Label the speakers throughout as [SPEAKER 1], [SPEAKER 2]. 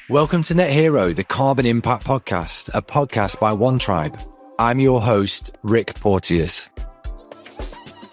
[SPEAKER 1] Welcome to Net Hero, the Carbon Impact Podcast, a podcast by One Tribe. I'm your host, Ric Porteus.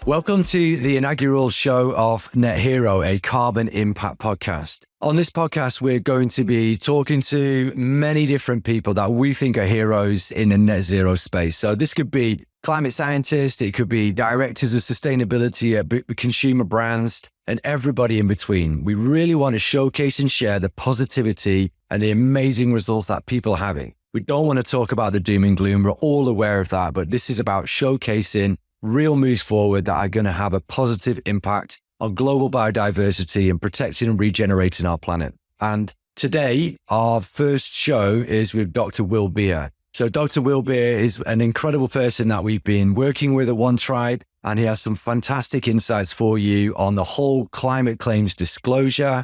[SPEAKER 1] Welcome to the inaugural show of Net Hero, a Carbon Impact Podcast. On this podcast, we're going to be talking to many different people that we think are heroes in the net zero space. So this could be climate scientists, it could be directors of sustainability at consumer brands, and everybody in between. We really want to showcase and share the positivity and the amazing results that people are having. We don't want to talk about the doom and gloom. We're all aware of that, but this is about showcasing real moves forward that are going to have a positive impact on global biodiversity and protecting and regenerating our planet. And today, our first show is with Dr. Will Beer. So Dr. Will Beer is an incredible person that we've been working with at One Tribe, and he has some fantastic insights for you on the whole climate claims disclosure,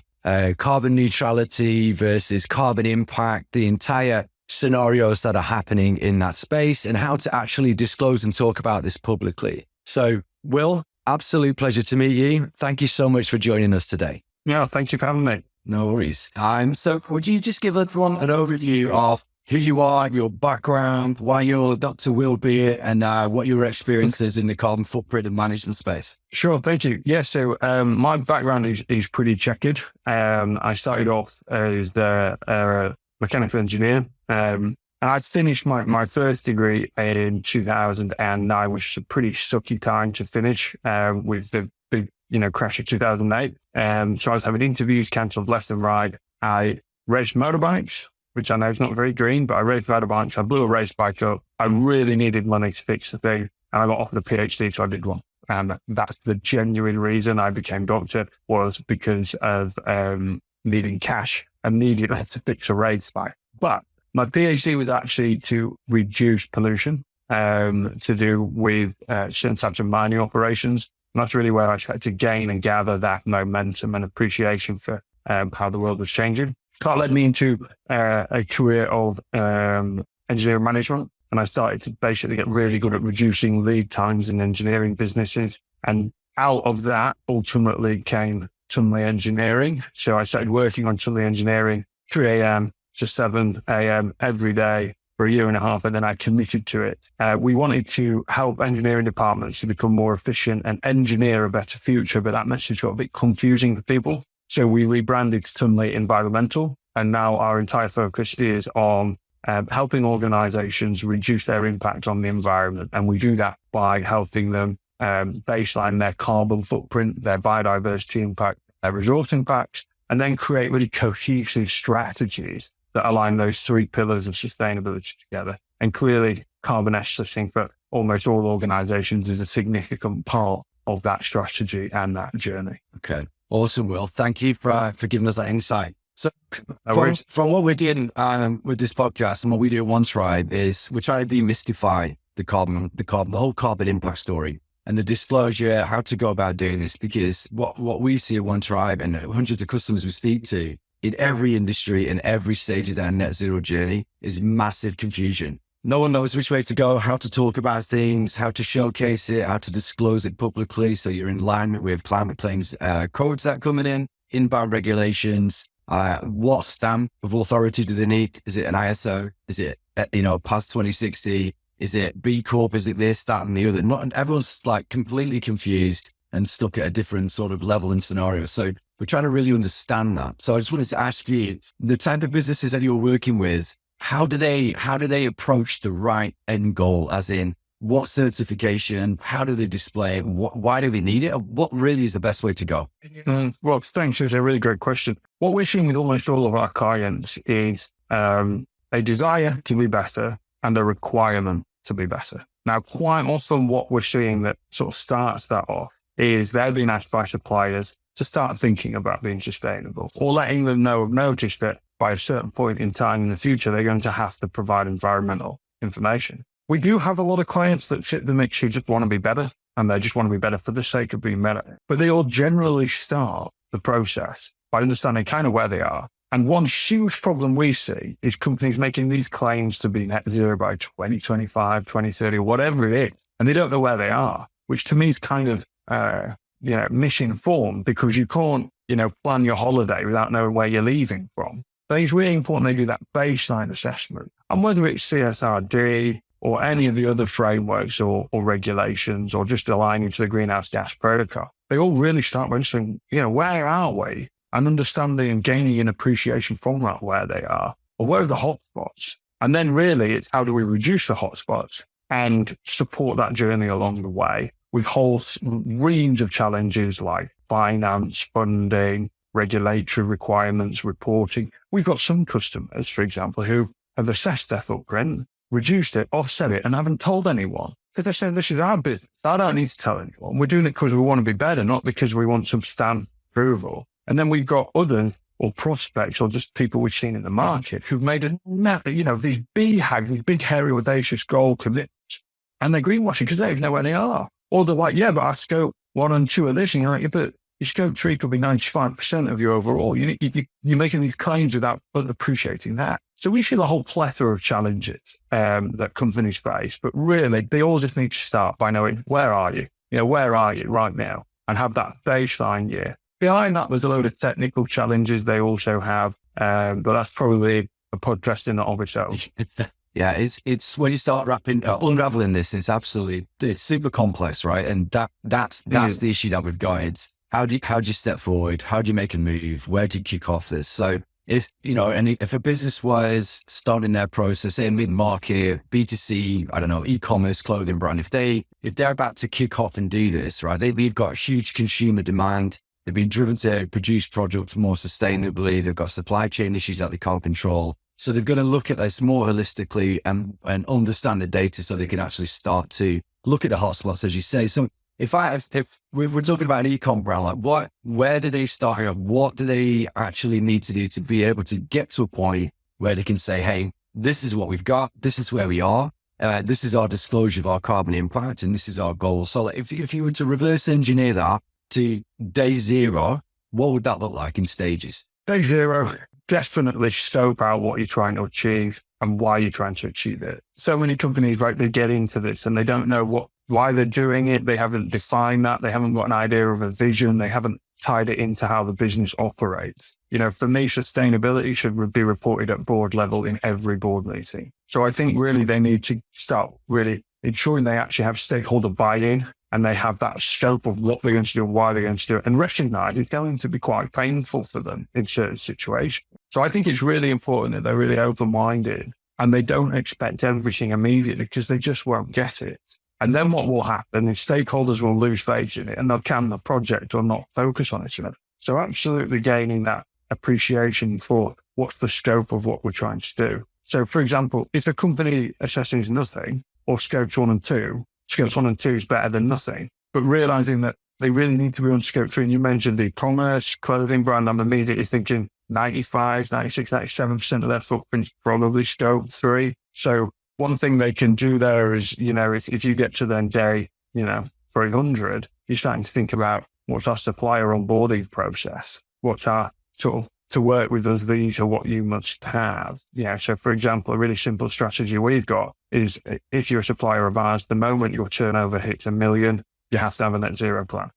[SPEAKER 1] carbon neutrality versus carbon impact, the entire scenarios that are happening in that space, and how to actually disclose and talk about this publicly. So, Will, absolute pleasure to meet you. Thank you so much for joining us today.
[SPEAKER 2] Yeah, thank you for having me.
[SPEAKER 1] No worries. So would you just give everyone an overview of who you are, your background, why you're Dr. Will Beer, and what your experience is in the carbon footprint and management space?
[SPEAKER 2] Sure, thank you. Yeah, so my background is pretty checkered. I started off as the mechanical engineer, and I'd finished my first degree in 2009, which was a pretty sucky time to finish with the big, crash of 2008. So I was having interviews cancelled left and right. I raced motorbikes, which I know is not very green, but I raced motorbikes. I blew a race bike up. I really needed money to fix the thing, and I got offered a PhD, so I did one. And that's the genuine reason I became doctor, was because of needing cash and needing to fix a race bike. But my PhD was actually to reduce pollution, to do with certain types of mining operations. And that's really where I tried to gain and gather that momentum and appreciation for how the world was changing. That led me into a career of engineering management. And I started to basically get really good at reducing lead times in engineering businesses. And out of that ultimately came Tunley Engineering. So I started working on Tunley Engineering 3 a.m. to 7 a.m. every day for a year and a half. And then I committed to it. We wanted to help engineering departments to become more efficient and engineer a better future. But that message got a bit confusing for people. So we rebranded Tunley Environmental, and now our entire focus is on helping organizations reduce their impact on the environment. And we do that by helping them baseline their carbon footprint, their biodiversity impact, their resource impacts, and then create really cohesive strategies that align those three pillars of sustainability together. And clearly, carbon offsetting for almost all organizations is a significant part of that strategy and that journey.
[SPEAKER 1] Okay. Awesome, Will. Thank you for giving us that insight. So from what we're doing with this podcast and what we do at One Tribe is we're trying to demystify the whole carbon impact story and the disclosure, how to go about doing this, because what we see at One Tribe and hundreds of customers we speak to in every industry and every stage of their net zero journey is massive confusion. No one knows which way to go, how to talk about things, how to showcase it, how to disclose it publicly. So you're in alignment with climate claims codes that are coming in, inbound regulations. What stamp of authority do they need? Is it an ISO? Is it, past 2060? Is it B Corp? Is it this, that, and the other? Everyone's like completely confused and stuck at a different sort of level and scenario. So we're trying to really understand that. So I just wanted to ask you, the type of businesses that you're working with, how do they approach the right end goal? As in, what certification? How do they display it? Why do they need it? What really is the best way to go?
[SPEAKER 2] Well, thanks. It's a really great question. What we're seeing with almost all of our clients is a desire to be better and a requirement to be better. Now, quite often what we're seeing that sort of starts that off is they're being asked by suppliers to start thinking about being sustainable, or letting them know of notice that by a certain point in time in the future, they're going to have to provide environmental information. We do have a lot of clients that fit the mix who just want to be better, and they just want to be better for the sake of being better. But they all generally start the process by understanding kind of where they are. And one huge problem we see is companies making these claims to be net zero by 2025, 2030, whatever it is, and they don't know where they are, which to me is kind of misinformed, because you can't, plan your holiday without knowing where you're leaving from. I think it's really important they do that baseline assessment. And whether it's CSRD or any of the other frameworks or regulations or just aligning to the greenhouse gas protocol, they all really start mentioning, where are we? And understanding and gaining an appreciation from that, where they are, or where are the hotspots? And then really it's how do we reduce the hotspots and support that journey along the way with whole range of challenges like finance, funding, regulatory requirements, reporting. We've got some customers, for example, who have assessed their footprint, reduced it, offset it, and haven't told anyone. Because they're saying, this is our business. I don't need to tell anyone. We're doing it because we want to be better, not because we want some stamp approval. And then we've got others or prospects or just people we've seen in the market who've made these BHAG, these big, hairy, audacious goal commitments. And they're greenwashing because they don't even know where they are. Or they're like, yeah, but I scope 1 and 2 of this. And you're like, yeah, but your scope 3 could be 95% of your overall. You're making these claims without appreciating that. So we see a whole plethora of challenges that companies face, but really they all just need to start by knowing, where are you? Where are you right now? And have that baseline year. Behind that, there's a load of technical challenges they also have, but that's probably a podcast in and of itself.
[SPEAKER 1] Yeah, it's when you start unraveling this, it's super complex, right? And that's the issue that we've got. It's how do you step forward? How do you make a move? Where do you kick off this? So if a business was starting their process in mid-market, B2C, I don't know, e-commerce, clothing brand, if they're about to kick off and do this, right? They've got huge consumer demand. They've been driven to produce products more sustainably. They've got supply chain issues that they can't control. So they've got to look at this more holistically and understand the data so they can actually start to look at the hotspots, as you say. So if we're talking about an e-com brand, like where do they start? What do they actually need to do to be able to get to a point where they can say, hey, this is what we've got. This is where we are. This is our disclosure of our carbon impact. And this is our goal. So if you were to reverse engineer that to day 0, what would that look like in stages?
[SPEAKER 2] Day 0, definitely scope out what you're trying to achieve and why you're trying to achieve it. So many companies, right, they get into this and they don't know why they're doing it. They haven't defined that. They haven't got an idea of a vision. They haven't tied it into how the business operates. For me, sustainability should be reported at board level in every board meeting. So I think really they need to start really ensuring they actually have stakeholder buy-in and they have that scope of what they're going to do and why they're going to do it, and recognize it's going to be quite painful for them in certain situations. So I think it's really important that they're really open-minded and they don't expect everything immediately because they just won't get it. And then what will happen is stakeholders will lose faith in it and they'll can the project or not focus on it. So absolutely gaining that appreciation for what's the scope of what we're trying to do. So for example, if a company assesses nothing or scopes 1 and 2, scopes 1 and 2 is better than nothing, but realizing that they really need to be on scope 3. And you mentioned the e-commerce, clothing brand, I'm immediately thinking 95, 96, 97% of their footprint's probably scope 3. So one thing they can do there is, if you get to then day, 300, you're starting to think about what's our supplier onboarding process, what's our sort of to work with us, these are what you must have. So for example, a really simple strategy we've got is if you're a supplier of ours, the moment your turnover hits $1 million, you have to have a net zero plan.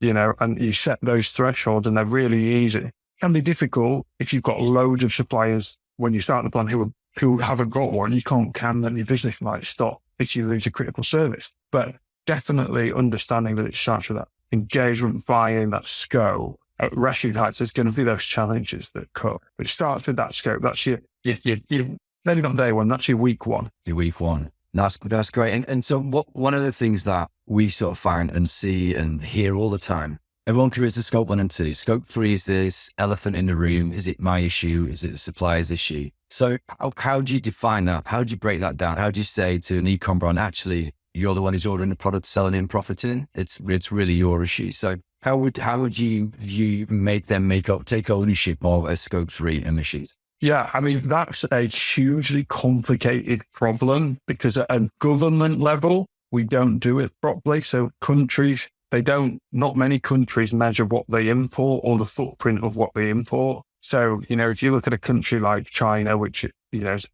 [SPEAKER 2] And you set those thresholds and they're really easy. It can be difficult if you've got loads of suppliers when you start the plan who haven't got one. You can, then your business might stop if you lose a critical service. But definitely understanding that it starts with that engagement, buy-in, that scope. Recognize there's going to be those challenges that come. It starts with that scope. That's your maybe not day 1, that's your week 1.
[SPEAKER 1] Your week 1. That's great. And so one of the things that we sort of find and see and hear all the time, everyone creates a scope 1 and 2. Scope 3 is this elephant in the room. Is it my issue? Is it the supplier's issue? So how do you define that? How do you break that down? How do you say to an e-com brand, actually, you're the one who's ordering the product, selling in, profiting? It's really your issue. So how would you take ownership of a scope 3 emissions?
[SPEAKER 2] Yeah, I mean, that's a hugely complicated problem because at a government level, we don't do it properly. So countries, not many countries measure what they import or the footprint of what they import. So, if you look at a country like China, which, you could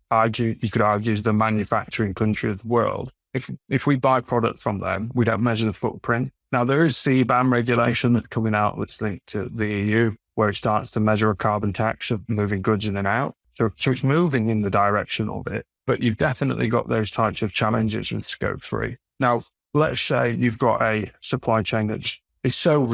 [SPEAKER 2] argue is the manufacturing country of the world. If we buy product from them, we don't measure the footprint. Now, there is CBAM regulation that's coming out that's linked to the EU, where it starts to measure a carbon tax of moving goods in and out. So it's moving in the direction of it, but you've definitely got those types of challenges with Scope 3. Now, let's say you've got a supply chain that is so,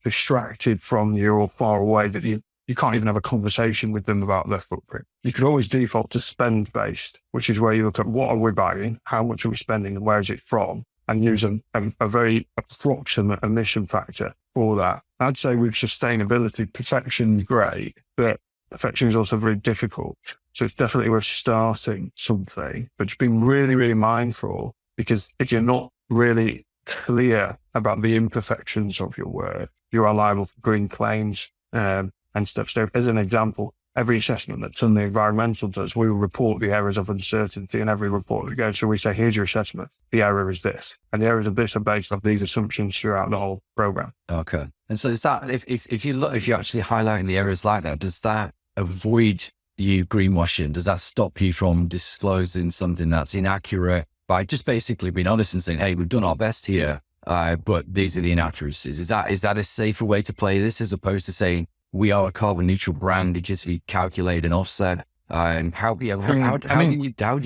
[SPEAKER 2] distracted from you or far away that you can't even have a conversation with them about their footprint. You could always default to spend-based, which is where you look at what are we buying, how much are we spending, and where is it from, and use a very approximate emission factor for that. I'd say with sustainability, perfection is great, but perfection is also very difficult. So it's definitely worth starting something, but just being really, really mindful, because if you're not really clear about the imperfections of your work, you are liable for green claims and stuff. So as an example, every assessment that Tunley Environmental does, we will report the errors of uncertainty in every report that goes. So we say, here's your assessment. The error is this. And the errors of this are based off these assumptions throughout the whole program.
[SPEAKER 1] Okay. And so is that, if you're actually highlighting the errors like that, does that avoid you greenwashing? Does that stop you from disclosing something that's inaccurate by just basically being honest and saying, hey, we've done our best here, but these are the inaccuracies? Is that a safer way to play this, as opposed to saying, we are a carbon neutral brand, it just we calculate an offset? How do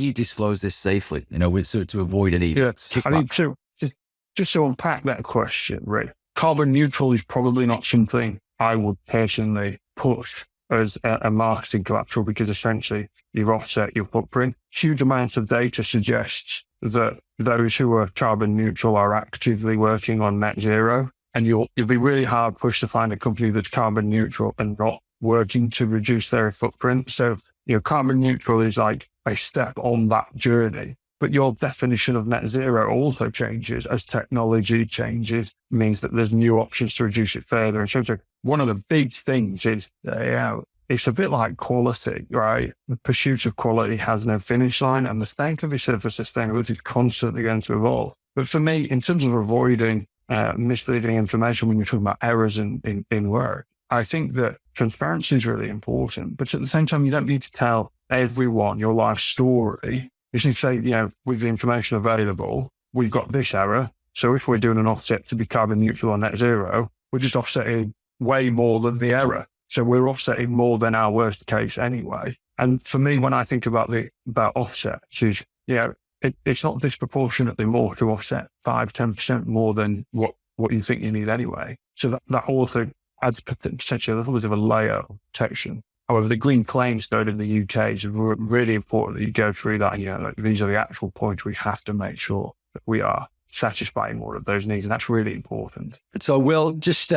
[SPEAKER 1] you disclose this safely, to avoid any kickback?
[SPEAKER 2] Just to unpack that question, Rick, carbon neutral is probably not something I would personally push as a marketing collateral, because essentially you've offset your footprint. Huge amounts of data suggests that those who are carbon neutral are actively working on net zero. And you'll be really hard pushed to find a company that's carbon neutral and not working to reduce their footprint. So, carbon neutral is like a step on that journey. But your definition of net zero also changes as technology changes. It means that there's new options to reduce it further. And so one of the big things is, it's a bit like quality, right? The pursuit of quality has no finish line, and the same can be said for sustainability. Is constantly going to evolve. But for me, in terms of avoiding misleading information when you're talking about errors in work, I think that transparency is really important. But at the same time, you don't need to tell everyone your life story. You should say, with the information available, we've got this error. So if we're doing an offset to be carbon neutral or net zero, we're just offsetting way more than the error. So we're offsetting more than our worst case anyway. And for me, when I think about offsets, is, it's not disproportionately more to offset 5-10% more than what you think you need anyway. So that also adds potentially a little bit of a layer of protection. However, the green claims note in the UK is really important that you go through that. These are the actual points we have to make sure that we are satisfying all of those needs. And that's really important.
[SPEAKER 1] So Will, just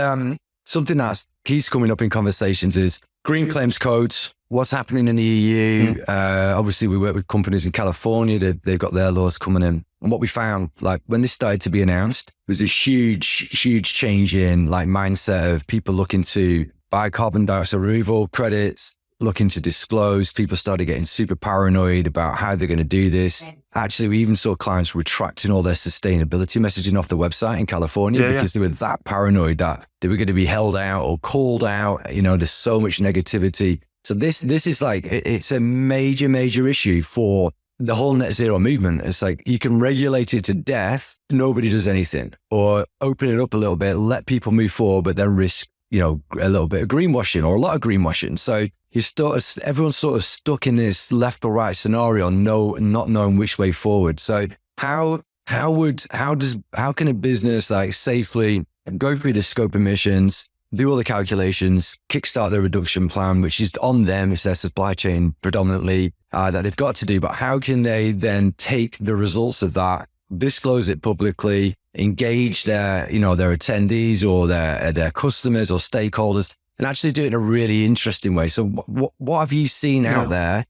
[SPEAKER 1] something that keeps coming up in conversations is green claims codes. What's happening in the EU? Obviously, we work with companies in California. They've got their laws coming in. And what we found, like when this started to be announced, was a huge change in mindset of people looking to buy carbon dioxide removal credits, looking to disclose. People started getting super paranoid about how they're going to do this. Actually, we even saw clients retracting all their sustainability messaging off the website in California because they were that paranoid that they were going to be held out or called out. There's so much negativity. So this is it's a major issue for the whole net zero movement. It's like you can regulate it to death, nobody does anything, or open it up a little bit, let people move forward, but then risk, a little bit of greenwashing or a lot of greenwashing. So everyone's sort of stuck in this left or right scenario, not knowing which way forward. So how can a business safely go through the scope emissions, do all the calculations, kickstart their reduction plan, which is on them, it's their supply chain predominantly that they've got to do. But how can they then take the results of that, disclose it publicly, engage their attendees or their customers or stakeholders, and actually do it in a really interesting way? So what have you seen out there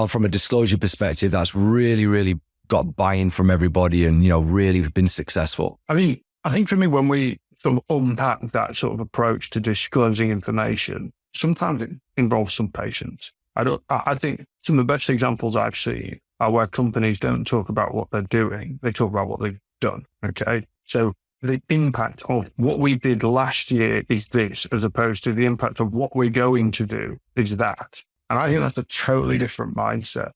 [SPEAKER 1] from a disclosure perspective that's really got buy-in from everybody and, really been successful?
[SPEAKER 2] I think for me, when we sort of unpack that sort of approach to disclosing information, sometimes it involves some patience. I think some of the best examples I've seen are where companies don't talk about what they're doing. They talk about what they've done. Okay. So the impact of what we did last year is this, as opposed to the impact of what we're going to do is that. And I think that's a totally different mindset,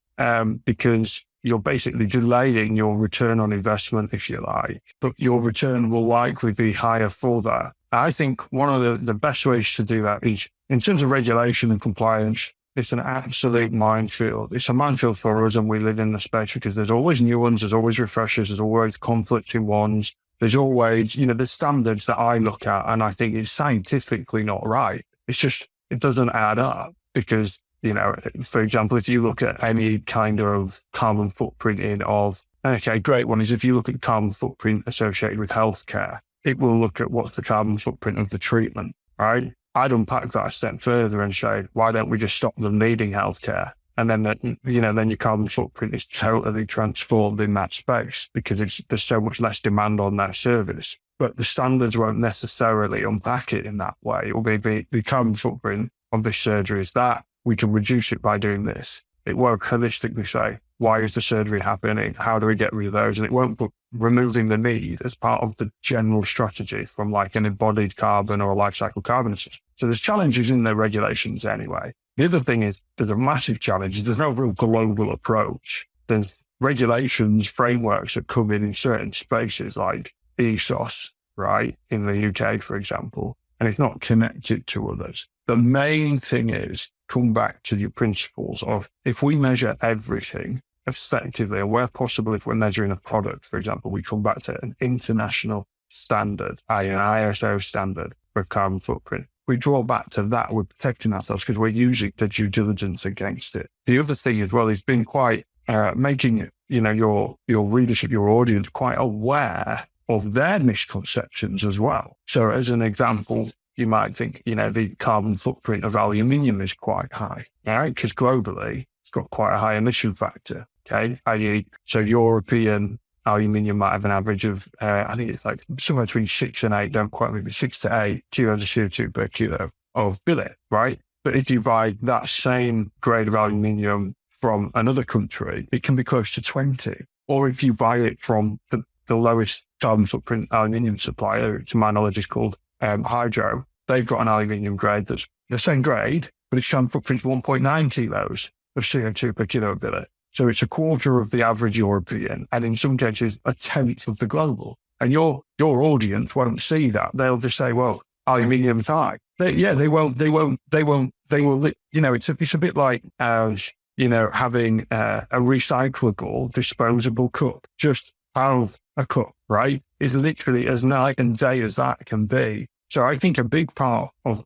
[SPEAKER 2] because you're basically delaying your return on investment, if you like, but your return will likely be higher for that I think one of the best ways to do that is, in terms of regulation and compliance, it's an absolute minefield. It's a minefield for us, and we live in the space because there's always new ones, there's always refreshers, there's always conflicting ones. There's always, the standards that I look at and I think it's scientifically not right. It's just, it doesn't add up because, for example, if you look at any kind of carbon footprint okay, great one is if you look at carbon footprint associated with healthcare, it will look at what's the carbon footprint of the treatment, right? I'd unpack that a step further and say, why don't we just stop them needing healthcare? And then, then your carbon footprint is totally transformed in that space because there's so much less demand on that service. But the standards won't necessarily unpack it in that way. It will be the carbon footprint of this surgery is that. We can reduce it by doing this. It won't holistically say, why is the surgery happening? How do we get rid of those? And it won't put removing the need as part of the general strategy from like an embodied carbon or a life cycle carbon system. So there's challenges in the regulations anyway. The other thing is there's a massive challenge. There's no real global approach. There's regulations, frameworks that come in certain spaces like ESOS, right? In the UK, for example, and it's not connected to others. The main thing is come back to your principles of if we measure everything effectively, and where possible, if we're measuring a product, for example, we come back to an international standard, an ISO standard for carbon footprint. We draw back to that, we're protecting ourselves because we're using the due diligence against it. The other thing as well is being quite, making, your readership, your audience quite aware of their misconceptions as well. So as an example, you might think, the carbon footprint of aluminium is quite high, right? Because globally, it's got quite a high emission factor, okay? i.e., so European aluminium might have an average of, I think it's like somewhere between 6 and 8, don't quite maybe 6 to 8 kilos of CO2 per kilo of billet, right? But if you buy that same grade of aluminium from another country, it can be close to 20. Or if you buy it from the lowest carbon footprint aluminium supplier, to my knowledge is called Hydro, they've got an aluminium grade that's the same grade, but its carbon footprint's 1.9 kilos of CO2 per kilo of billet. So it's a quarter of the average European, and in some cases, a tenth of the global. And your audience won't see that. They'll just say, well, aluminium's high. They will, it's a bit like, having a recyclable, disposable cup, just half a cup, right? Is literally as night and day as that can be. So I think a big part of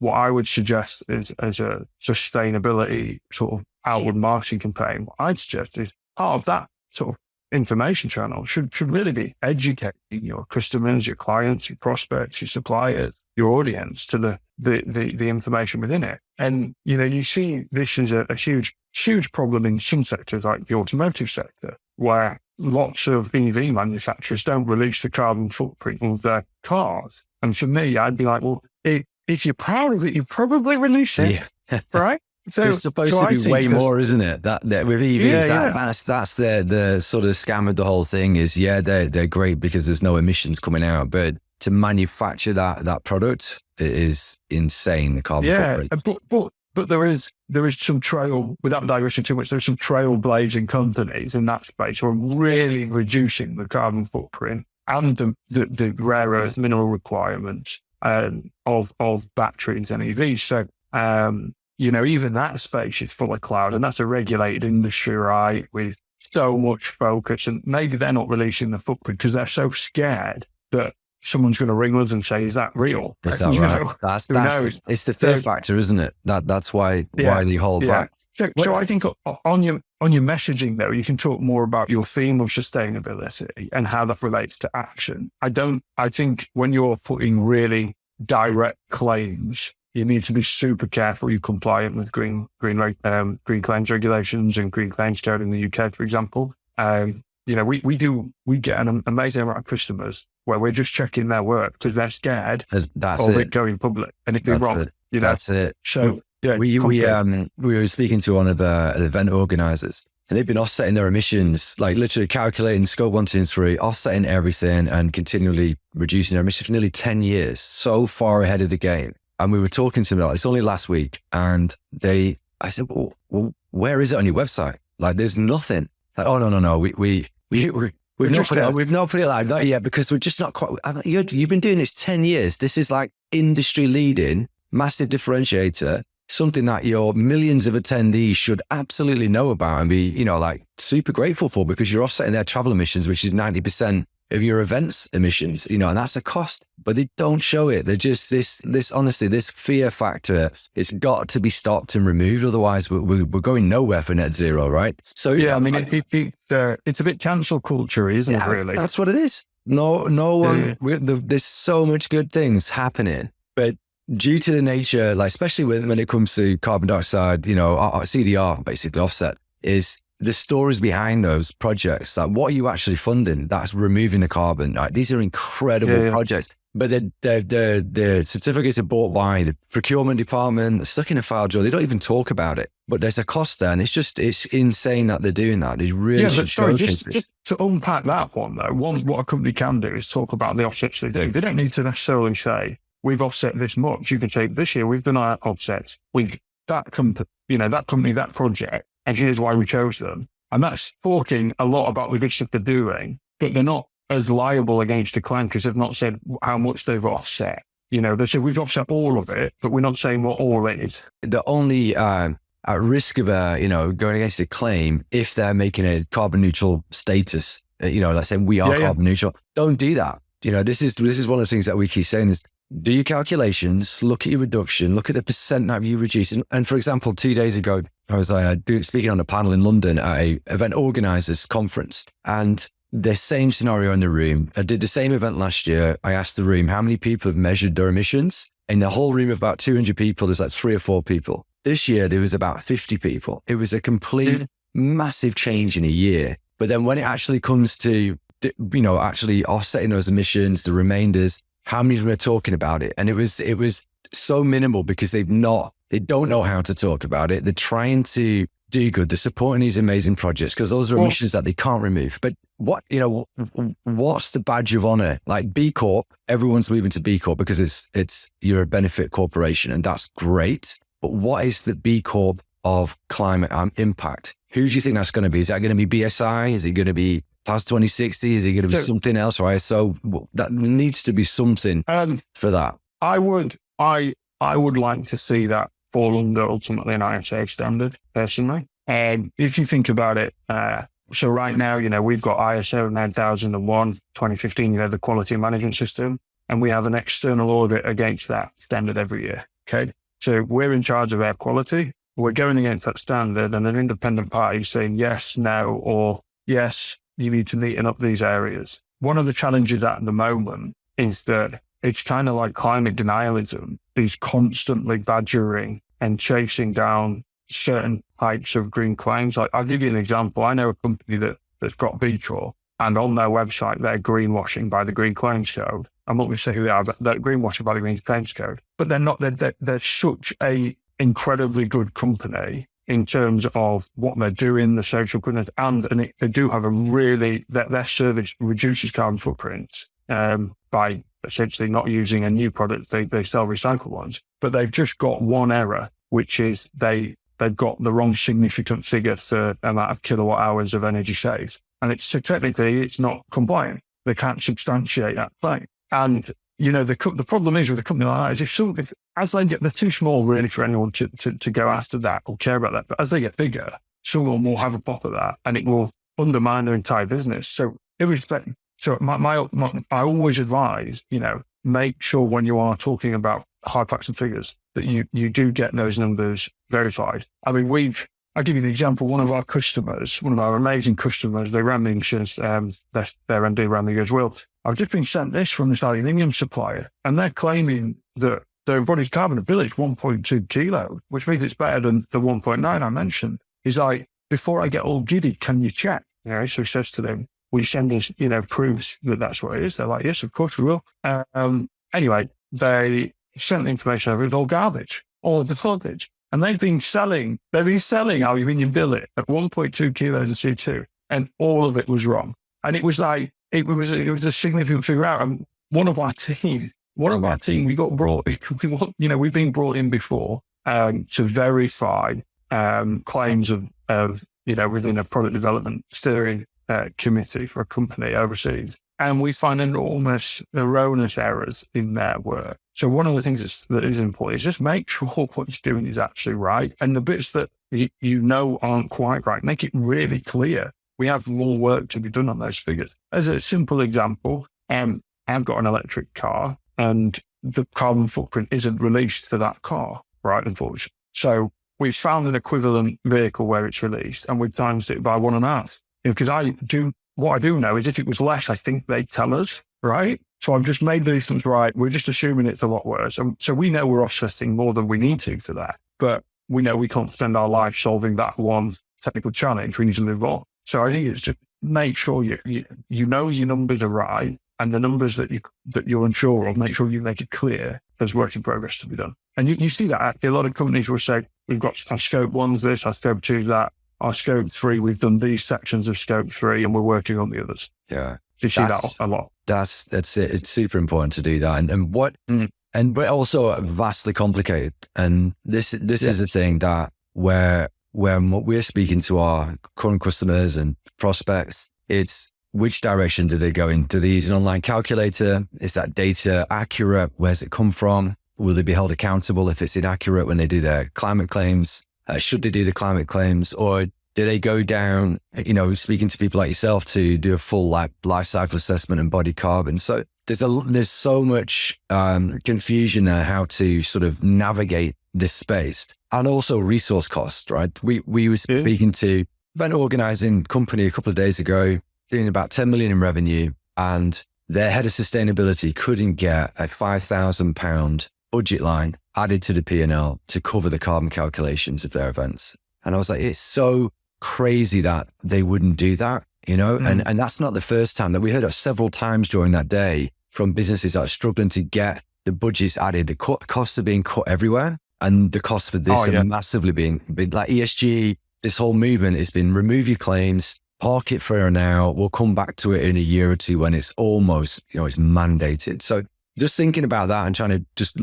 [SPEAKER 2] what I would suggest is as a sustainability sort of outward marketing campaign, what I'd suggest is part of that sort of information channel should really be educating your customers, your clients, your prospects, your suppliers, your audience to the information within it. And, you see this as a huge problem in some sectors like the automotive sector, where lots of EV manufacturers don't release the carbon footprint of their cars. And for me, I'd be like, well, if you're proud of it, you probably release it, right? So
[SPEAKER 1] it's supposed to be way more, isn't it? That with EVs, that's the sort of scam of the whole thing is, they're great because there's no emissions coming out, but to manufacture that product, it is insane, the carbon footprint.
[SPEAKER 2] But there is some trail, without digressing too much, there's some trailblazing companies in that space who are really reducing the carbon footprint and the rare earth mineral requirements of batteries and EVs. So, even that space is full of cloud, and that's a regulated industry, right? With so much focus, and maybe they're not releasing the footprint because they're so scared that someone's going to ring us and say, "Is that real?"
[SPEAKER 1] Is that right? That's it's the fear factor, isn't it? That's why they hold back.
[SPEAKER 2] So I think on your messaging though, you can talk more about your theme of sustainability and how that relates to action. I think when you're putting really direct claims, you need to be super careful you're compliant with green claims regulations and green claims code in the UK, for example. We get an amazing amount of customers where we're just checking their work because they're scared of it going public and it being wrong.
[SPEAKER 1] That's it.
[SPEAKER 2] So
[SPEAKER 1] we were speaking to one of the event organizers, and they've been offsetting their emissions, like literally calculating scope 1, 2, and 3, offsetting everything and continually reducing their emissions for nearly 10 years, so far ahead of the game. And we were talking to them about this only last week, and I said, well, where is it on your website? Like, there's nothing. Like, oh, no. We're We've not put it like that yet because we're just not quite. You've been doing this 10 years. This is like industry leading, massive differentiator, something that your millions of attendees should absolutely know about and be, like super grateful for, because you're offsetting their travel emissions, which is 90% of your events emissions, and that's a cost, but they don't show it. They're just this honestly, this fear factor, it's got to be stopped and removed. Otherwise we're going nowhere for net zero, right? So
[SPEAKER 2] yeah, I mean, it's a bit cancel culture, isn't it, really?
[SPEAKER 1] That's what it is. No one, there's so much good things happening, but due to the nature, like especially when it comes to carbon dioxide, our CDR, basically offset, is the stories behind those projects. Like, what are you actually funding? That's removing the carbon. Right? These are incredible projects, but the certificates are bought by the procurement department. They're stuck in a file drawer. They don't even talk about it, but there's a cost there, and it's insane that they're doing that. It's really
[SPEAKER 2] just to unpack that one though. What a company can do is talk about the offsets they do. They don't need to necessarily say we've offset this much. You can say this year we've done our offsets. That company, that project. And here's why we chose them. And that's talking a lot about the good stuff they're doing, but they're not as liable against the client because they've not said how much they've offset. They said we've offset all of it, but we're not saying what all it is.
[SPEAKER 1] The only at risk of going against a claim, if they're making a carbon neutral status, let's say we are carbon neutral, don't do that. This is one of the things that we keep saying is, do your calculations, look at your reduction, look at the percent that you reduce. And for example, 2 days ago, I was speaking on a panel in London at a event organizers conference, and the same scenario in the room. I did the same event last year. I asked the room, how many people have measured their emissions? In the whole room of about 200 people, there's like 3 or 4 people. This year, there was about 50 people. It was a complete massive change in a year. But then when it actually comes to, actually offsetting those emissions, the remainders, how many of them are talking about it? And it was so minimal because they don't know how to talk about it. They're trying to do good. They're supporting these amazing projects because those are emissions that they can't remove. But what's the badge of honor? Like B Corp, everyone's moving to B Corp because you're a benefit corporation, and that's great. But what is the B Corp of climate impact? Who do you think that's going to be? Is that going to be BSI? Is it going to be PAS 2060? Is it going to be something else? Right. So that needs to be something for that.
[SPEAKER 2] I would like to see that fall under ultimately an ISA standard, personally. And if you think about it, so right now, we've got ISO 9001, 2015, the quality management system, and we have an external audit against that standard every year. Okay. So we're in charge of air quality. We're going against that standard, and an independent party saying yes, no, or yes, you need to neaten up these areas. One of the challenges at the moment is that it's kind of like climate denialism is constantly badgering and chasing down certain types of green claims. Like, I'll give you an example. I know a company that's got VTRO, and on their website, they're greenwashing by the Green Claims Code. I'm not going to say who they are, but they're greenwashing by the Green Claims Code. But they're not, they're such a incredibly good company in terms of what they're doing, the social goodness, and they do have their service reduces carbon footprints by essentially not using a new product. They sell recycled ones, but they've just got one error, which is they've got the wrong significant figure for amount of kilowatt hours of energy saved. And so technically it's not compliant. They can't substantiate that claim. And, the problem is with a company like that is as they get, they're too small really for anyone to go after that or care about that. But as they get bigger, someone will have a pop at that and it will undermine their entire business. So irrespective. So I always advise, make sure when you are talking about high facts and figures that you do get those numbers verified. I mean, I'll give you an example. One of our amazing customers, they ran the insurance, their MD ran me as well. I've just been sent this from this aluminium supplier, and they're claiming that their embodied carbon village 1.2 kilo, which means it's better than the 1.9 I mentioned. He's like, before I get all giddy, can you check? So he says to them, will you send us, proofs that that's what it is? They're like, yes, of course we will. Anyway, they sent the information over. It's all garbage, all of the garbage. And they've been selling aluminium billet at 1.2 kilos of CO2, and all of it was wrong. And it was like, it was a significant figure out. And one of our team, we got brought, we've been brought in before to verify claims of within a product development steering committee for a company overseas, and we find enormous erroneous errors in their work. So one of the things that is important is just make sure what you're doing is actually right. And the bits that you know aren't quite right, make it really clear. We have more work to be done on those figures. As a simple example, I've got an electric car and the carbon footprint isn't released to that car, right, unfortunately. So we've found an equivalent vehicle where it's released and we've times it by 1.5. Because what I do know is if it was less, I think they'd tell us, right? So I've just made these things right. We're just assuming it's a lot worse. So we know we're offsetting more than we need to for that. But we know we can't spend our life solving that one technical challenge. We need to move on. So I think it's just make sure you know your numbers are right, and the numbers that you're unsure of, make sure you make it clear there's work in progress to be done. And you see that actually a lot of companies will say, we've got our scope 1's this, our scope 2's that, our scope 3, we've done these sections of scope 3 and we're working on the others.
[SPEAKER 1] Yeah.
[SPEAKER 2] You see that a lot.
[SPEAKER 1] That's it. It's super important to do that. But also vastly complicated. And this is a thing that when we're speaking to our current customers and prospects, it's which direction do they go in? Do they use an online calculator? Is that data accurate? Where's it come from? Will they be held accountable if it's inaccurate when they do their climate claims? Should they do the climate claims? Or do they go down, speaking to people like yourself to do a full life cycle assessment and embodied carbon? So there's so much confusion there how to sort of navigate this space, and also resource cost, right? We were speaking to an organizing company a couple of days ago, doing about 10 million in revenue, and their head of sustainability couldn't get a £5,000 budget line added to the P&L to cover the carbon calculations of their events. And I was like, it's so crazy that they wouldn't do that, and that's not the first time. That we heard it several times during that day from businesses that are struggling to get the budgets added. The costs are being cut everywhere, and the costs for this are massively being like ESG. This whole movement has been remove your claims, park it for now. We'll come back to it in a year or two when it's almost, it's mandated. So just thinking about that and trying to just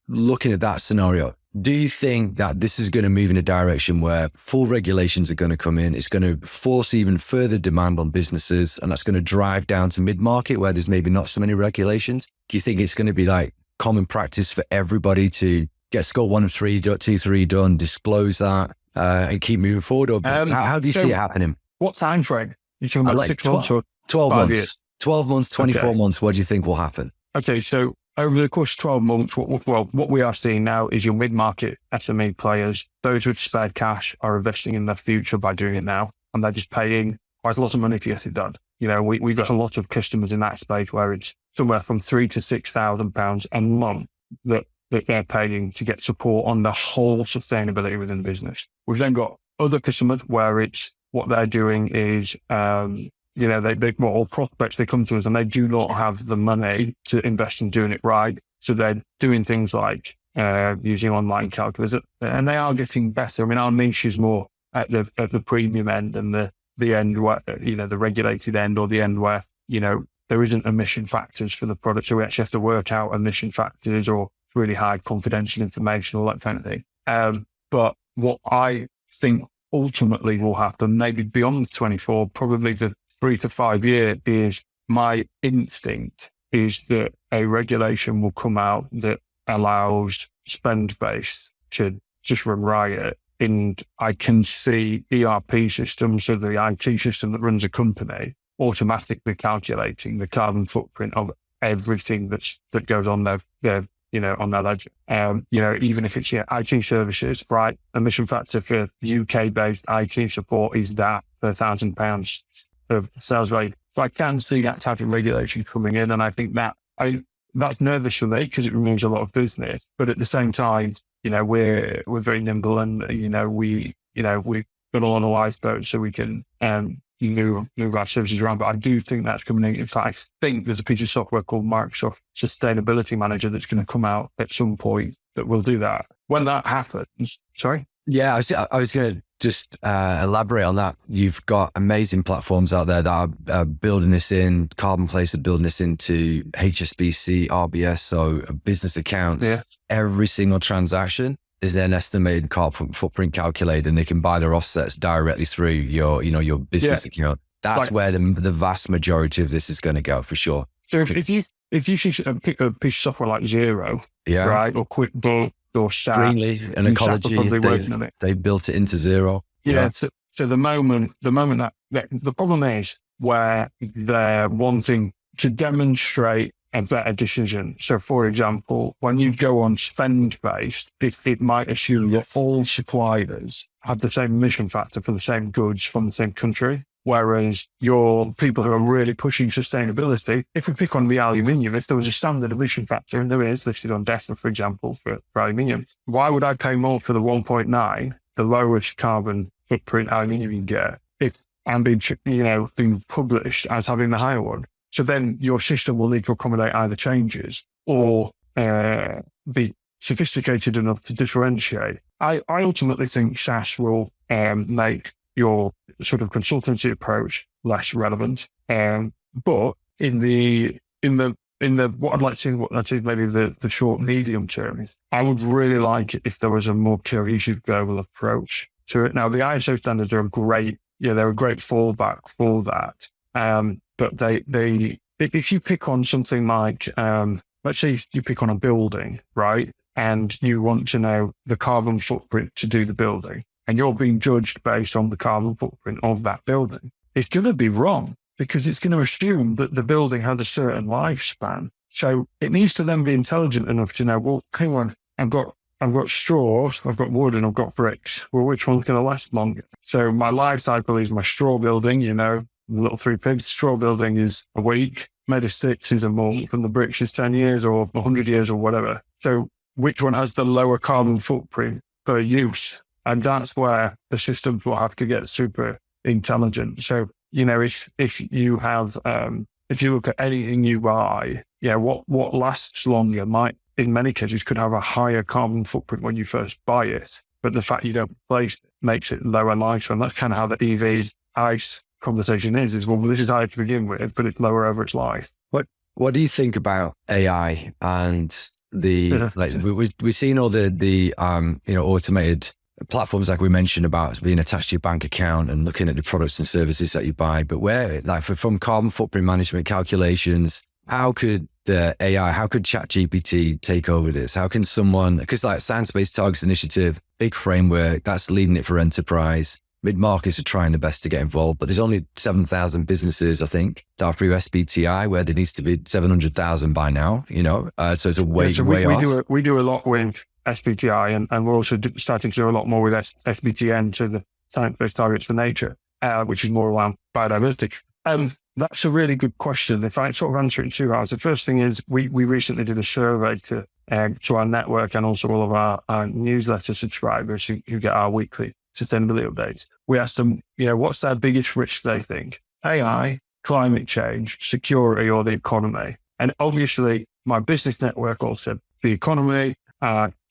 [SPEAKER 1] looking at that scenario, do you think that this is going to move in a direction where full regulations are going to come in? It's going to force even further demand on businesses, and that's going to drive down to mid-market where there's maybe not so many regulations? Do you think it's going to be like common practice for everybody to get scope 1 and 3, 2, 3 done, disclose that, and keep moving forward? Or how do you see it happening?
[SPEAKER 2] What time frame? You're talking about 6 months or
[SPEAKER 1] 12 months?
[SPEAKER 2] Years?
[SPEAKER 1] 12 months, 24 months. What do you think will happen?
[SPEAKER 2] Okay, so over the course of 12 months, what we are seeing now is your mid-market SME players, those with spared cash, are investing in their future by doing it now, and they're just paying quite a lot of money to get it done. We've got a lot of customers in that space where it's somewhere from £3,000 to £6,000 a month that they're paying to get support on the whole sustainability within the business. We've then got other customers where it's what they're doing is, all prospects, they come to us and they do not have the money to invest in doing it right. So they're doing things like using online calculators, and they are getting better. I mean, our niche is more at the premium end and the end where, the regulated end, or the end where, there isn't emission factors for the product. So we actually have to work out emission factors or really high confidential information, all that kind of thing. But what I think ultimately will happen, maybe beyond 24, probably the 3 to 5 year, is my instinct is that a regulation will come out that allows spend base to just run riot. And I can see ERP systems, so the IT system that runs a company, automatically calculating the carbon footprint of everything that goes on their on their ledger. Even if it's your IT services, right? Emission factor for UK-based IT support is that per £1,000 of sales value. So I can see that type of regulation coming in, and I think that's nervous for me because it removes a lot of business. But at the same time, we're very nimble, and we've got a lot of lifeboats, so we can move our services around. But I do think that's coming in. In fact, I think there's a piece of software called Microsoft Sustainability Manager that's going to come out at some point that will do that. When that happens, sorry?
[SPEAKER 1] Yeah, I was going to just elaborate on that. You've got amazing platforms out there that are building this in. Carbon Place are building this into HSBC, RBS, so business accounts. Yeah. Every single transaction is an estimated carbon footprint calculated, and they can buy their offsets directly through your business account. That's where the vast majority of this is going to go for sure.
[SPEAKER 2] So if you pick a piece of software like Zero, right, or QuickBooks or SAP,
[SPEAKER 1] Greenly and Ecology, they built it into Zero.
[SPEAKER 2] Yeah. So the moment that the problem is where they're wanting to demonstrate a better decision. So, for example, when you go on spend-based, it might assume that all suppliers have the same emission factor for the same goods from the same country. Whereas your people who are really pushing sustainability, if we pick on the aluminium, if there was a standard emission factor, and there is listed on DESA, for example, for aluminium, why would I pay more for the 1.9, the lowest carbon footprint aluminium you get, if I'm being published as having the higher one? So then your system will need to accommodate either changes or be sophisticated enough to differentiate. I ultimately think SaaS will make your sort of consultancy approach less relevant. But in the what I'd like to see maybe the short medium term is I would really like it if there was a more cohesive global approach to it. Now the ISO standards are a great fallback for that. But they if you pick on something like, let's say you pick on a building, right? And you want to know the carbon footprint to do the building, and you're being judged based on the carbon footprint of that building. It's going to be wrong because it's going to assume that the building had a certain lifespan. So it needs to then be intelligent enough to know, well, hang on, I've got straws, I've got wood, and I've got bricks. Well, which one's going to last longer? So my life cycle is my straw building, little 3 pigs. Straw building is a week. Made of sticks is a month, and the bricks is 10 years or 100 years or whatever. So which one has the lower carbon footprint per use? And that's where the systems will have to get super intelligent. So, if you have, if you look at anything you buy, what lasts longer might, in many cases, could have a higher carbon footprint when you first buy it. But the fact you don't replace it makes it lower life. And that's kind of how the EV ICE conversation is well, this is high to begin with, but it's lower over its life.
[SPEAKER 1] What do you think about AI and we've seen all the automated platforms like we mentioned about being attached to your bank account and looking at the products and services that you buy, but from carbon footprint management calculations, how could ChatGPT take over this? How can someone, because Science-Based Targets Initiative, big framework, that's leading it for enterprise. Mid-markets are trying the best to get involved, but there's only 7,000 businesses, I think, that are through SBTI, where there needs to be 700,000 by now, so it's a way off.
[SPEAKER 2] We do a lot with SBTI, and we're also starting to do a lot more with SBTN, to the Science-Based Targets for Nature, which is more around biodiversity. That's a really good question. If I sort of answer it in 2 hours, the first thing is we recently did a survey to our network and also all of our newsletter subscribers who get our weekly sustainability updates. We asked them, what's their biggest risk they think? AI, climate change, security, or the economy? And obviously, my business network all said the economy.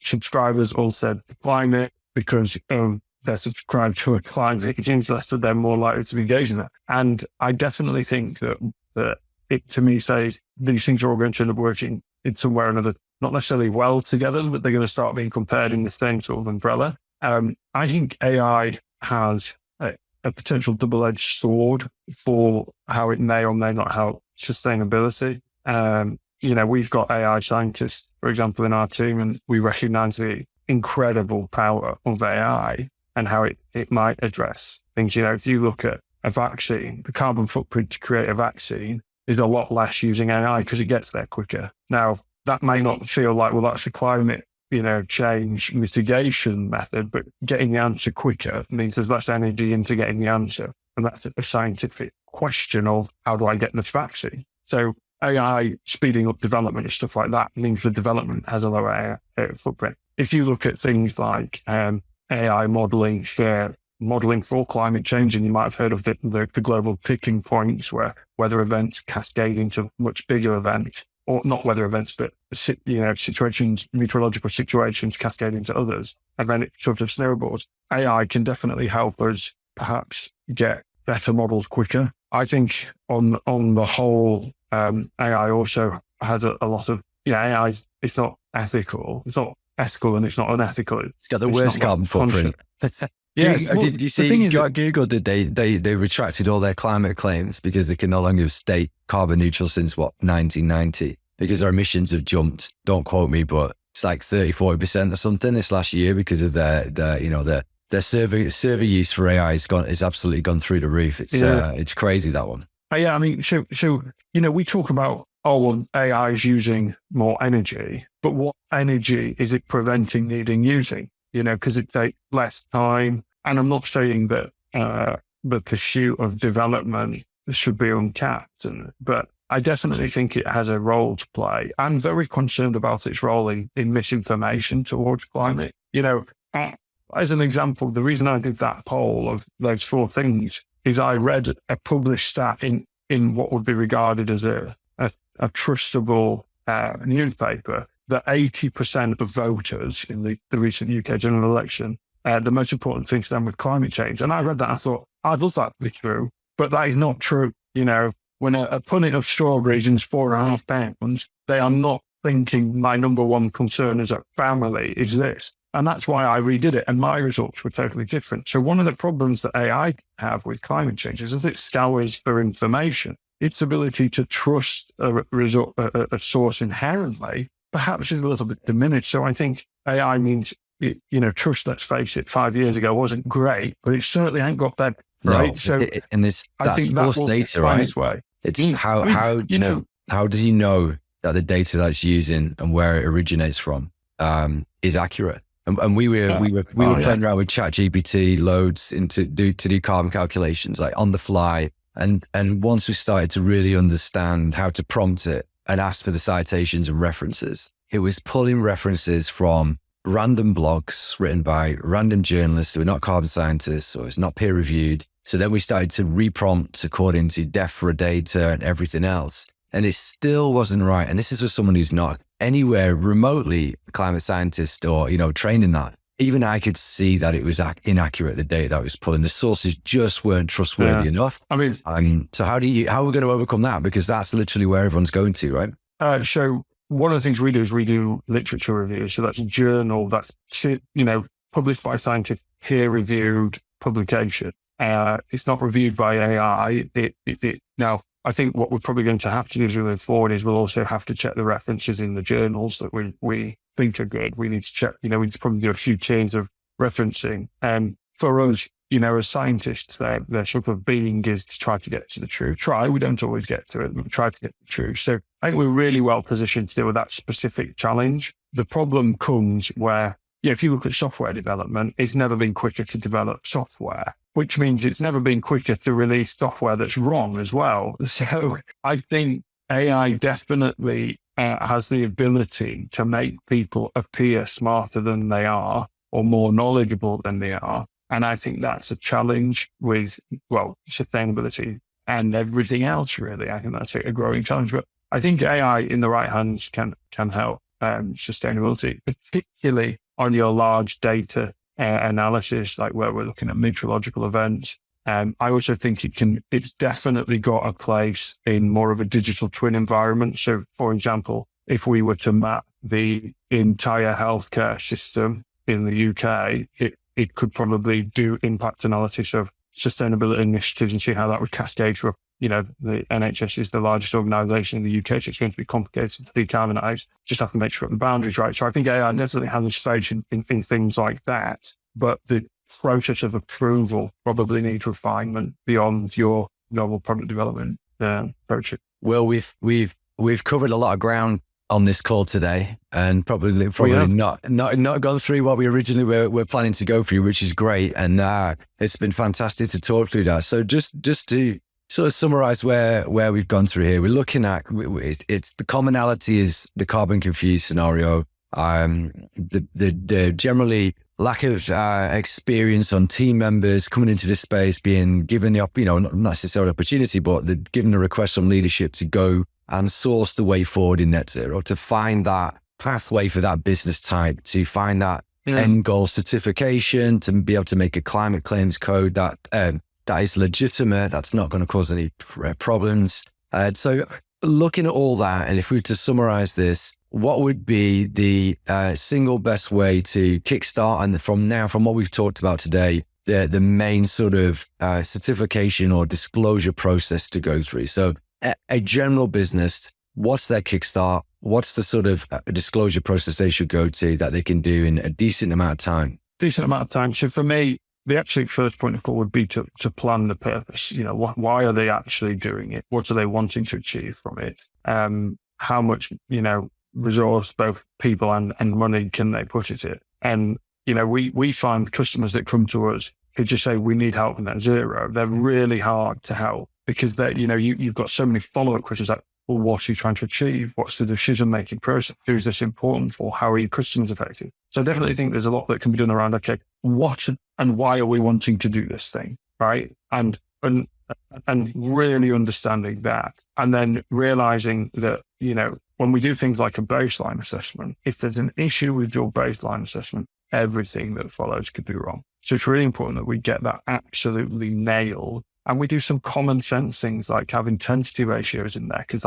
[SPEAKER 2] Subscribers all said the climate, because they're subscribed to a climate newsletter, they're more likely to be engaged in that. And I definitely think that it, to me, says these things are all going to end up working in some way or another, not necessarily well together, but they're going to start being compared in the same sort of umbrella. I think AI has a potential double-edged sword for how it may or may not help sustainability. We've got AI scientists, for example, in our team, and we recognize the incredible power of AI and how it might address things. If you look at a vaccine, the carbon footprint to create a vaccine is a lot less using AI because it gets there quicker. Now, that may not feel like, well, that's a climate change mitigation method, but getting the answer quicker means there's less energy into getting the answer. And that's a scientific question of, how do I get this vaccine? So AI speeding up development and stuff like that means the development has a lower footprint. If you look at things like AI modeling for climate change, and you might have heard of the global picking points, where weather events cascade into much bigger events, or not weather events, but meteorological situations cascade into others, and then it sort of snowballs. AI can definitely help us perhaps get better models quicker. I think on the whole, AI also has a lot of, AI, it's not ethical, and it's not unethical.
[SPEAKER 1] It's got the worst carbon footprint.
[SPEAKER 2] Yes. Well,
[SPEAKER 1] did you see Google? Did they retracted all their climate claims because they can no longer state carbon neutral since 1990 because their emissions have jumped. Don't quote me, but it's like 30-40% or something this last year because of their server use for AI is absolutely gone through the roof. It's crazy, that one.
[SPEAKER 2] Yeah, I mean, so we talk about AI is using more energy, but what energy is it preventing needing using? Because it takes less time. And I'm not saying that the pursuit of development should be uncapped, but I definitely think it has a role to play. I'm very concerned about its role in misinformation towards climate. As an example, the reason I did that poll of those 4 things is I read a published stat in what would be regarded as a trustable newspaper that 80% of voters in the recent UK general election, the most important thing to them was climate change. And I read that, I thought, I'd love that to be true, but that is not true. When a punnet of strawberries is £4.5, they are not thinking my number one concern as a family is this. And that's why I redid it. And my results were totally different. So one of the problems that AI have with climate change is as it scours for information, its ability to trust a source inherently perhaps is a little bit diminished. So I think AI means, trust, let's face it, 5 years ago wasn't great, but it certainly ain't got that right.
[SPEAKER 1] I think that's false data, right?
[SPEAKER 2] Way.
[SPEAKER 1] It's how do you know that the data that's using and where it originates from is accurate? And we were playing around with ChatGPT loads to do carbon calculations like on the fly. And once we started to really understand how to prompt it and ask for the citations and references, it was pulling references from random blogs written by random journalists who are not carbon scientists or it's not peer reviewed. So then we started to reprompt according to DEFRA data and everything else. And it still wasn't right. And this is for someone who's not anywhere remotely a climate scientist or, trained in that. Even I could see that it was inaccurate, the data that was pulling. The sources just weren't trustworthy enough. I mean, so how are we going to overcome that? Because that's literally where everyone's going to, right?
[SPEAKER 2] So one of the things we do is we do literature review. So that's a journal that's, published by scientists, peer-reviewed publication. It's not reviewed by AI. Now, I think what we're probably going to have to do as we move forward is we'll also have to check the references in the journals that we think are good. We need to check, we need to probably do a few tiers of referencing. And for us, as scientists, their sort of being is to try to get to the truth. We don't always get to it, but we try to get to the truth. So I think we're really well positioned to deal with that specific challenge. The problem comes where, if you look at software development, it's never been quicker to develop software, which means it's never been quicker to release software that's wrong as well. So I think AI definitely has the ability to make people appear smarter than they are or more knowledgeable than they are. And I think that's a challenge with, sustainability and everything else, really. I think that's a growing challenge. But I think AI in the right hands can help sustainability, particularly on your large data analysis, like where we're looking at meteorological events. I also think it's definitely got a place in more of a digital twin environment. So for example, if we were to map the entire healthcare system in the UK, it could probably do impact analysis of sustainability initiatives and see how that would cascade through. The NHS is the largest organisation in the UK, so it's going to be complicated to decarbonise. Just have to make sure the boundaries right. So I think AI definitely has a stage in things like that, but the process of approval probably needs refinement beyond your novel product development approach.
[SPEAKER 1] Well, we've covered a lot of ground on this call today, and probably not gone through what we originally were planning to go through, which is great. And it's been fantastic to talk through that. So just to sort of summarize where we've gone through here, we're looking at it's the commonality is the carbon confused scenario. The generally lack of experience on team members coming into this space, being given the not necessarily opportunity, but given the request from leadership to go and source the way forward in net zero, to find that pathway for that business type, to find that end goal certification, to be able to make a climate claims code that is legitimate, that's not going to cause any problems. So looking at all that, and if we were to summarize this, what would be the single best way to kickstart, and from what we've talked about today, the main sort of certification or disclosure process to go through? So a general business, what's their kickstart? What's the sort of disclosure process they should go to that they can do in a decent amount of time?
[SPEAKER 2] Decent amount of time. So for me, the actually first point of call would be to plan the purpose. Why are they actually doing it? What are they wanting to achieve from it? How much, resource, both people and money, can they put at it? And, we find customers that come to us who just say, we need help in net zero. They're really hard to help because you've got so many follow-up questions like, well, what are you trying to achieve? What's the decision-making process? Who's this important for? How are your customers affected? So I definitely think there's a lot that can be done around, okay, what and why are we wanting to do this thing, right? And really understanding that. And then realizing that, when we do things like a baseline assessment, if there's an issue with your baseline assessment, everything that follows could be wrong. So it's really important that we get that absolutely nailed. And we do some common sense things like have intensity ratios in there. Because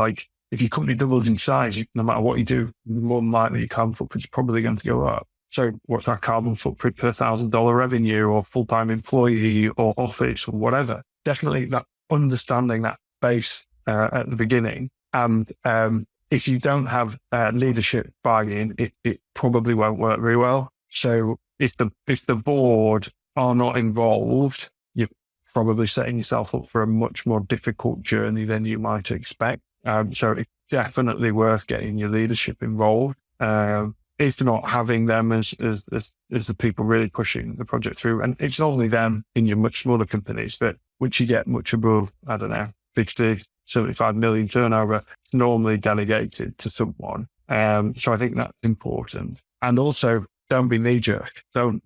[SPEAKER 2] if your company doubles in size, no matter what you do, more than likely your carbon footprint's probably going to go up. So what's our carbon footprint per $1,000 revenue or full-time employee or office or whatever? Definitely that understanding that base at the beginning. And if you don't have leadership buy-in, it probably won't work very well. So if the board are not involved, you're probably setting yourself up for a much more difficult journey than you might expect. So it's definitely worth getting your leadership involved. If not having them as the people really pushing the project through. And it's not only them in your much smaller companies, but once you get much above, 50, 75 million turnover, it's normally delegated to someone. So I think that's important. And also, don't be knee jerk. Don't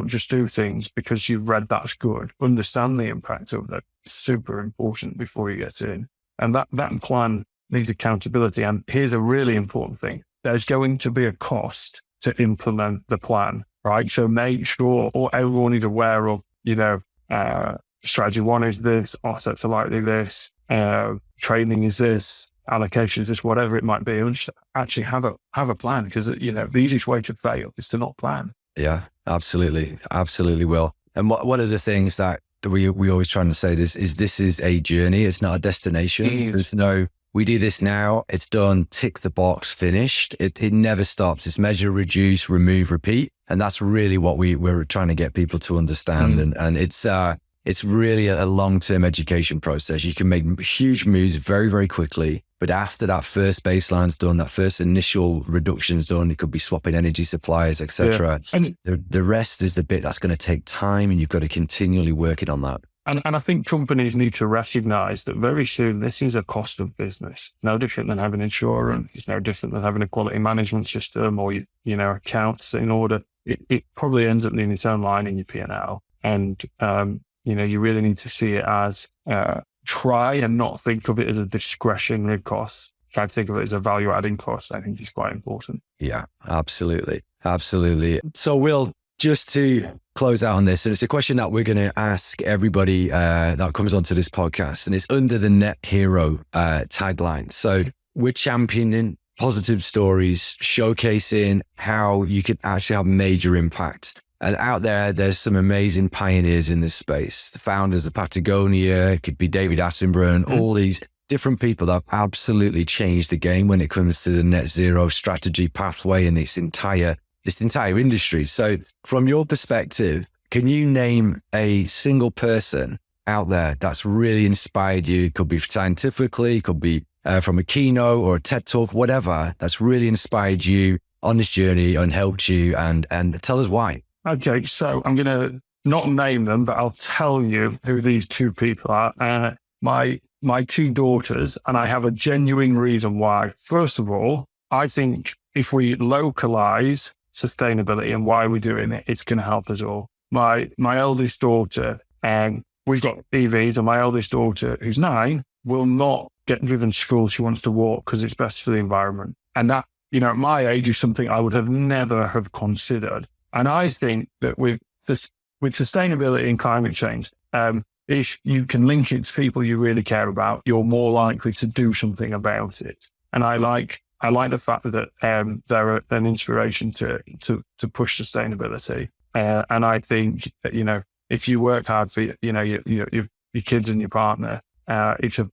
[SPEAKER 2] just do things because you've read that's good. Understand the impact of that. It's super important before you get in. And that plan needs accountability. And here's a really important thing. There's going to be a cost to implement the plan, right? So make sure everyone is aware of, strategy one is this, offsets are likely this, training is this, allocation is this, whatever it might be. And just actually have a plan because, the easiest way to fail is to not plan.
[SPEAKER 1] Yeah, absolutely. Absolutely will. And one of the things that we always trying to say is this is a journey. It's not a destination. There's no, we do this now, it's done, tick the box, finished. It never stops. It's measure, reduce, remove, repeat. And that's really what we're trying to get people to understand. And it's really a long-term education process. You can make huge moves very, very quickly. But after that first baseline's done, that first initial reduction's done, it could be swapping energy suppliers, etc.
[SPEAKER 2] Yeah. And
[SPEAKER 1] the rest is the bit that's going to take time, and you've got to continually work it on that.
[SPEAKER 2] And I think companies need to recognize that very soon this is a cost of business. No different than having insurance. It's no different than having a quality management system or, accounts in order. It probably ends up needing its own line in your P&L. And, you really need to see it as try and not think of it as a discretionary cost. Try to think of it as a value-adding cost. I think is quite important.
[SPEAKER 1] Yeah, absolutely. Absolutely. So Will, just to close out on this, and it's a question that we're going to ask everybody that comes onto this podcast, and it's under the Net Hero tagline. So we're championing positive stories, showcasing how you can actually have major impact. And out there's some amazing pioneers in this space. The founders of Patagonia, it could be David Attenborough, and all these different people that have absolutely changed the game when it comes to the net zero strategy pathway in this entire industry. So from your perspective, can you name a single person out there that's really inspired you? It could be scientifically, it could be from a keynote or a TED Talk, whatever, that's really inspired you on this journey and helped you, and tell us why.
[SPEAKER 2] Okay, so I'm going to not name them, but I'll tell you who these two people are. My two daughters, and I have a genuine reason why. First of all, I think if we localize sustainability and why we're doing it, it's going to help us all. My eldest daughter, and we've got EVs, and my eldest daughter, who's 9, will not get driven to school. She wants to walk because it's best for the environment. And that, at my age is something I would have never have considered. And I think that with sustainability and climate change, if you can link it to people you really care about, you're more likely to do something about it. And I like the fact that they're an inspiration to push sustainability. And I think that, if you work hard for your kids and your partner, it's a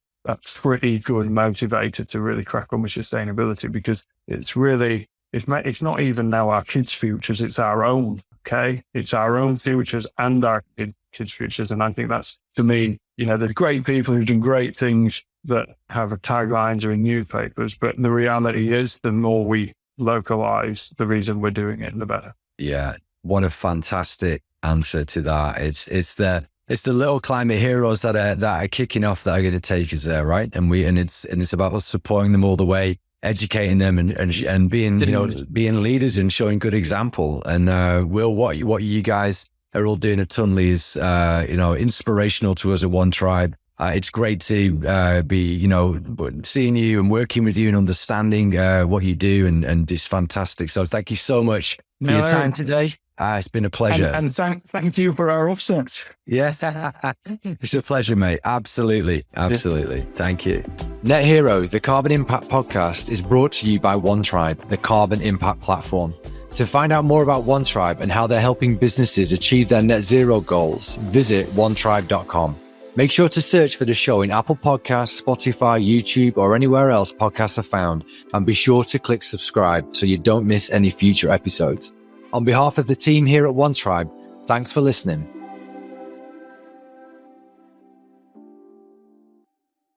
[SPEAKER 2] pretty good motivator to really crack on with sustainability, because it's not even now our kids' futures, it's our own. Okay, it's our own futures and our kids' futures, and I think that's, to me, there's great people who've done great things that have taglines or in newspapers, but the reality is, the more we localize the reason we're doing it, the better.
[SPEAKER 1] Yeah, what a fantastic answer to that. It's the little climate heroes that are kicking off that are going to take us there, right? And it's about us supporting them all the way, educating them and being being leaders and showing good example. And Will, what you guys are all doing at Tunley is inspirational to us at One Tribe. It's great to be seeing you and working with you and understanding what you do, and it's fantastic. So thank you so much for your time today. It's been a pleasure.
[SPEAKER 2] And thank you for our offsets.
[SPEAKER 1] Yes, it's a pleasure, mate. Absolutely. Thank you. Net Hero, the Carbon Impact Podcast, is brought to you by One Tribe, the carbon impact platform. To find out more about One Tribe and how they're helping businesses achieve their net zero goals, visit onetribe.com. Make sure to search for the show in Apple Podcasts, Spotify, YouTube, or anywhere else podcasts are found, and be sure to click subscribe so you don't miss any future episodes. On behalf of the team here at One Tribe, thanks for listening.